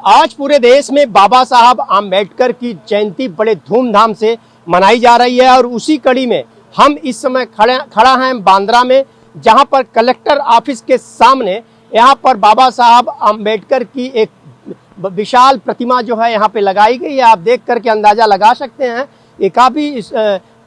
आज पूरे देश में बाबा साहब आम्बेडकर की जयंती बड़े धूमधाम से मनाई जा रही है और उसी कड़ी में हम इस समय खड़ा हैं बांद्रा में, जहां पर कलेक्टर ऑफिस के सामने यहां पर बाबा साहब आम्बेडकर की एक विशाल प्रतिमा जो है यहां पे लगाई गई है। आप देख करके अंदाजा लगा सकते हैं ये काफी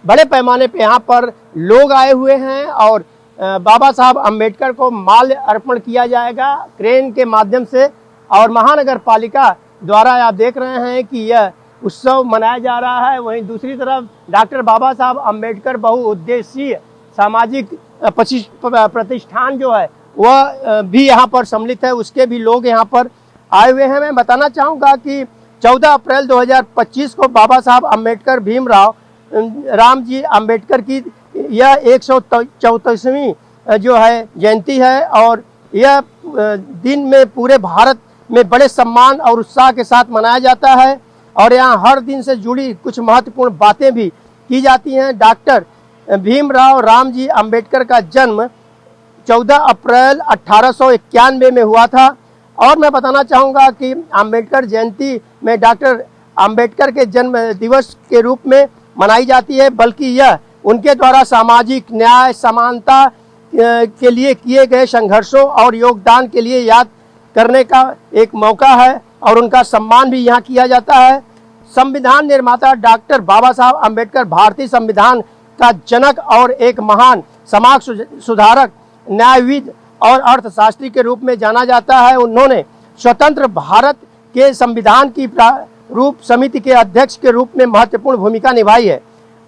बड़े पैमाने पे यहां पर लोग आए हुए हैं और बाबा साहब आम्बेडकर को माल्य अर्पण किया जाएगा क्रेन के माध्यम से और महानगर पालिका द्वारा। आप देख रहे हैं कि यह उत्सव मनाया जा रहा है। वहीं दूसरी तरफ डॉक्टर बाबा साहब आम्बेडकर बहुउद्देशीय सामाजिक प्रतिष्ठान जो है वह भी यहाँ पर सम्मिलित है, उसके भी लोग यहाँ पर आए हुए हैं। मैं बताना चाहूँगा कि 14 अप्रैल 2025 को बाबा साहब आम्बेडकर भीमराव रामजी आम्बेडकर की यह 134वीं जो है जयंती है और यह दिन में पूरे भारत में बड़े सम्मान और उत्साह के साथ मनाया जाता है और यहाँ हर दिन से जुड़ी कुछ महत्वपूर्ण बातें भी की जाती हैं। डॉक्टर भीमराव रामजी आम्बेडकर का जन्म 14 अप्रैल 1891 में हुआ था और मैं बताना चाहूँगा कि आम्बेडकर जयंती में डॉक्टर आम्बेडकर के जन्म दिवस के रूप में मनाई जाती है, बल्कि यह उनके द्वारा सामाजिक न्याय समानता के लिए किए गए संघर्षों और योगदान के लिए याद करने का एक मौका है और उनका सम्मान भी यहाँ किया जाता है। संविधान निर्माता डॉक्टर बाबा साहब आम्बेडकर भारतीय संविधान का जनक और एक महान समाज सुधारक, न्यायविद और अर्थशास्त्री के रूप में जाना जाता है। उन्होंने स्वतंत्र भारत के संविधान की प्रारूप समिति के अध्यक्ष के रूप में महत्वपूर्ण भूमिका निभाई है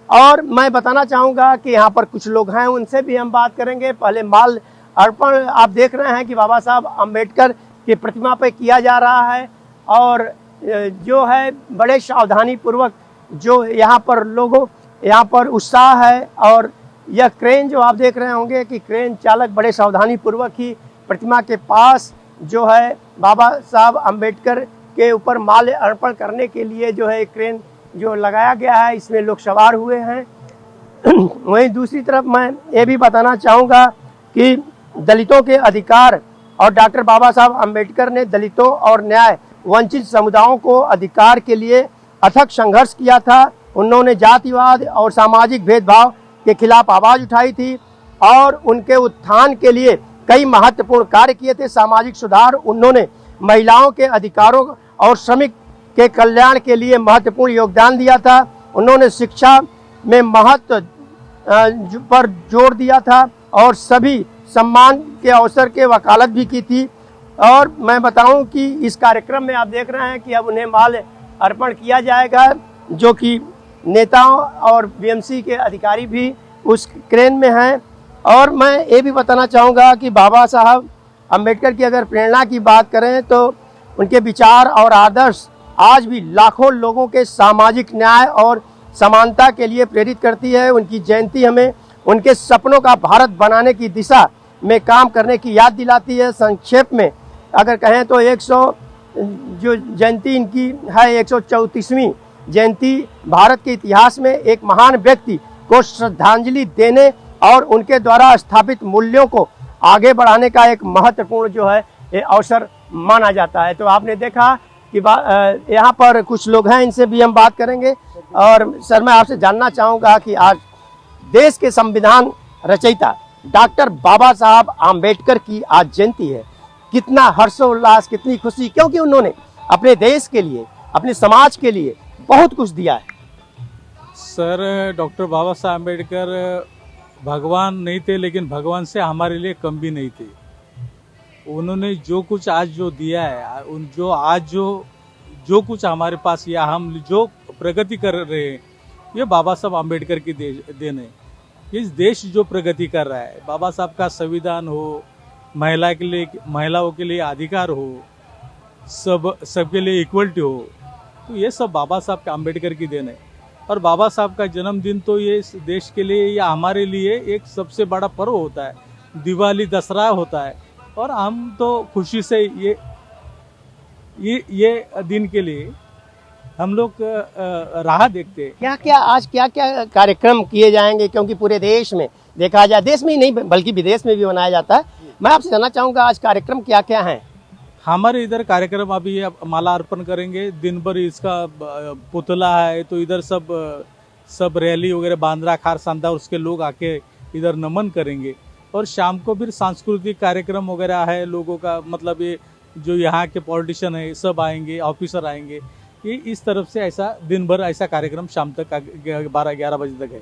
और मैं बताना चाहूँगा कि यहाँ पर कुछ लोग हैं, उनसे भी हम बात करेंगे। पहले माल्य अर्पण आप देख रहे हैं कि बाबा साहब आम्बेडकर की प्रतिमा पर किया जा रहा है और जो है बड़े सावधानी पूर्वक जो यहाँ पर लोगों यहाँ पर उत्साह है और यह क्रेन जो आप देख रहे होंगे कि क्रेन चालक बड़े सावधानी पूर्वक ही प्रतिमा के पास जो है बाबा साहब आम्बेडकर के ऊपर माल्य अर्पण करने के लिए जो है क्रेन जो लगाया गया है, इसमें लोग सवार हुए हैं। वहीं दूसरी तरफ मैं ये भी बताना चाहूँगा कि दलितों के अधिकार और डॉक्टर बाबा साहब आम्बेडकर ने दलितों और न्याय वंचित समुदायों को अधिकार के लिए अथक संघर्ष किया था। उन्होंने जातिवाद और सामाजिक भेदभाव के खिलाफ आवाज़ उठाई थी और उनके उत्थान के लिए कई महत्वपूर्ण कार्य किए थे। सामाजिक सुधार, उन्होंने महिलाओं के अधिकारों और श्रमिक के कल्याण के लिए महत्वपूर्ण योगदान दिया था। उन्होंने शिक्षा में महत्व पर जोर दिया था और सभी सम्मान के अवसर के वकालत भी की थी। और मैं बताऊं कि इस कार्यक्रम में आप देख रहे हैं कि अब उन्हें माल्य अर्पण किया जाएगा, जो कि नेताओं और बीएमसी के अधिकारी भी उस क्रेन में हैं। और मैं ये भी बताना चाहूँगा कि बाबा साहब आम्बेडकर की अगर प्रेरणा की बात करें तो उनके विचार और आदर्श आज भी लाखों लोगों के सामाजिक न्याय और समानता के लिए प्रेरित करती है। उनकी जयंती हमें उनके सपनों का भारत बनाने की दिशा में काम करने की याद दिलाती है। संक्षेप में अगर कहें तो जो जयंती इनकी है 134वीं जयंती भारत के इतिहास में एक महान व्यक्ति को श्रद्धांजलि देने और उनके द्वारा स्थापित मूल्यों को आगे बढ़ाने का एक महत्वपूर्ण जो है ये अवसर माना जाता है। तो आपने देखा कि यहाँ पर कुछ लोग हैं, इनसे भी हम बात करेंगे। और सर, मैं आपसे जानना चाहूँगा कि आज देश के संविधान रचयिता डॉक्टर बाबा साहब आम्बेडकर की आज जयंती है, कितना हर्षोल्लास, कितनी खुशी, क्योंकि उन्होंने अपने देश के लिए, अपने समाज के लिए बहुत कुछ दिया है। सर, डॉक्टर बाबा साहब आम्बेडकर भगवान नहीं थे, लेकिन भगवान से हमारे लिए कम भी नहीं थे। उन्होंने जो कुछ आज जो दिया है, जो कुछ हमारे पास या हम जो प्रगति कर रहे हैं, ये बाबा साहब आम्बेडकर की देन है। इस देश जो प्रगति कर रहा है, बाबा साहब का संविधान हो, महिलाओं के लिए अधिकार हो, सबके लिए इक्वलिटी हो, तो ये सब बाबा साहब का आम्बेडकर की देन है। और बाबा साहब का जन्मदिन तो ये इस देश के लिए या हमारे लिए एक सबसे बड़ा पर्व होता है। दिवाली, दशहरा होता है और हम तो खुशी से ये दिन के लिए हम लोग राह देखते हैं। आज क्या कार्यक्रम किए जाएंगे, क्योंकि पूरे देश में देखा जाए, देश में ही नहीं बल्कि विदेश में भी मनाया जाता है। मैं आपसे जानना चाहूँगा आज कार्यक्रम क्या क्या हैं। हमारे इधर कार्यक्रम अभी माला अर्पण करेंगे, दिन भर इसका पुतला है तो इधर सब रैली वगैरह बांद्रा खार सांदा उसके लोग आके इधर नमन करेंगे। और शाम को फिर सांस्कृतिक कार्यक्रम वगैरह है लोगों का, मतलब ये जो यहाँ के पॉलिटिशियन है सब आएंगे, ऑफिसर आएंगे, ये इस तरफ से ऐसा दिन भर ऐसा कार्यक्रम शाम तक 12-11 बजे तक है।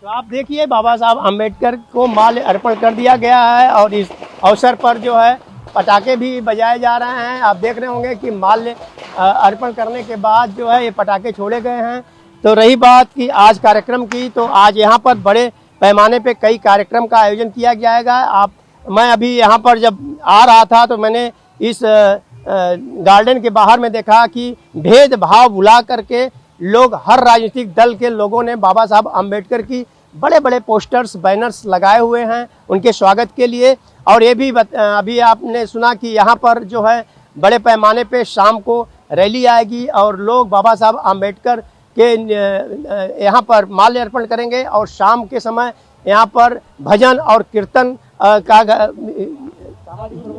तो आप देखिए बाबा साहब अम्बेडकर को माल्य अर्पण कर दिया गया है और इस अवसर पर जो है पटाखे भी बजाए जा रहे हैं। आप देख रहे होंगे कि माल्य अर्पण करने के बाद जो है ये पटाखे छोड़े गए हैं। तो रही बात कि आज कार्यक्रम की, तो आज यहाँ पर बड़े पैमाने पे कई कार्यक्रम का आयोजन किया जाएगा। मैं अभी यहाँ पर जब आ रहा था तो मैंने इस गार्डन के बाहर में देखा कि भेदभाव भुला करके लोग, हर राजनीतिक दल के लोगों ने बाबा साहब अम्बेडकर की बड़े बड़े पोस्टर्स, बैनर्स लगाए हुए हैं उनके स्वागत के लिए। और ये भी अभी आपने सुना कि यहाँ पर जो है बड़े पैमाने पे शाम को रैली आएगी और लोग बाबा साहब अम्बेडकर के यहाँ पर माल्य अर्पण करेंगे और शाम के समय यहाँ पर भजन और कीर्तन का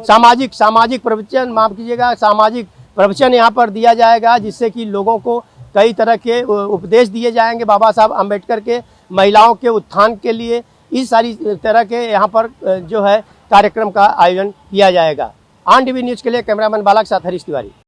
सामाजिक प्रवचन, माफ कीजिएगा, सामाजिक प्रवचन यहाँ पर दिया जाएगा, जिससे कि लोगों को कई तरह के उपदेश दिए जाएंगे बाबा साहब अम्बेडकर के, महिलाओं के उत्थान के लिए। इस सारी तरह के यहाँ पर जो है कार्यक्रम का आयोजन किया जाएगा। ऑन टीवी न्यूज़ के लिए कैमरामैन बालक साथ हरीश तिवारी।